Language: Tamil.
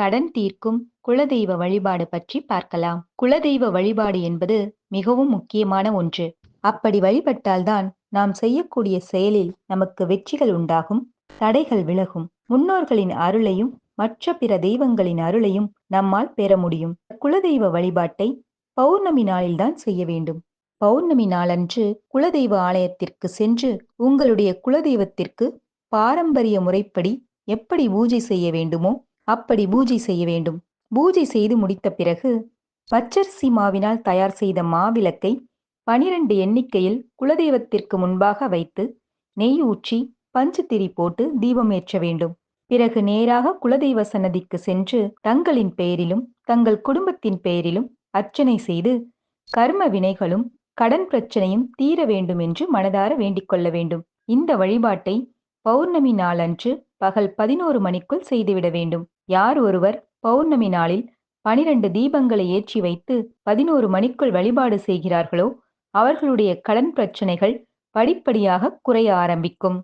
கடன் தீர்க்கும் குலதெய்வ வழிபாடு பற்றி பார்க்கலாம். குலதெய்வ வழிபாடு என்பது மிகவும் முக்கியமான ஒன்று. அப்படி வழிபட்டால்தான் நாம் செய்யக்கூடிய செயலில் நமக்கு வெற்றிகள் உண்டாகும், தடைகள் விலகும். முன்னோர்களின் அருளையும் மற்ற பிற தெய்வங்களின் அருளையும் நம்மால் பெற முடியும். குலதெய்வ வழிபாட்டை பௌர்ணமி நாளில்தான் செய்ய வேண்டும். பௌர்ணமி நாளன்று குலதெய்வ ஆலயத்திற்கு சென்று உங்களுடைய குலதெய்வத்திற்கு பாரம்பரிய முறைப்படி எப்படி பூஜை செய்ய வேண்டுமோ அப்படி பூஜை செய்ய வேண்டும். பூஜை செய்து முடித்த பிறகு பச்சரிசி மாவினால் தயார் செய்த மாவிளக்கை 12 எண்ணிக்கையில் குலதெய்வத்திற்கு முன்பாக வைத்து நெய் ஊற்றி பஞ்சு திரி போட்டு தீபம் ஏற்ற வேண்டும். பிறகு நேராக குலதெய்வ சன்னதிக்கு சென்று தங்களின் பெயரிலும் தங்கள் குடும்பத்தின் பெயரிலும் அர்ச்சனை செய்து கர்ம வினைகளும் கடன் பிரச்சனையும் தீர வேண்டும் என்று மனதார வேண்டிக் கொள்ள வேண்டும். இந்த வழிபாட்டை பௌர்ணமி நாளன்று பகல் 11 மணிக்குள் செய்துவிட வேண்டும். யார் ஒருவர் பௌர்ணமி நாளில் 12 தீபங்களை ஏற்றி வைத்து 11 மணிக்குள் வழிபாடு செய்கிறார்களோ அவர்களுடைய கடன் பிரச்சனைகள் படிப்படியாக குறைய ஆரம்பிக்கும்.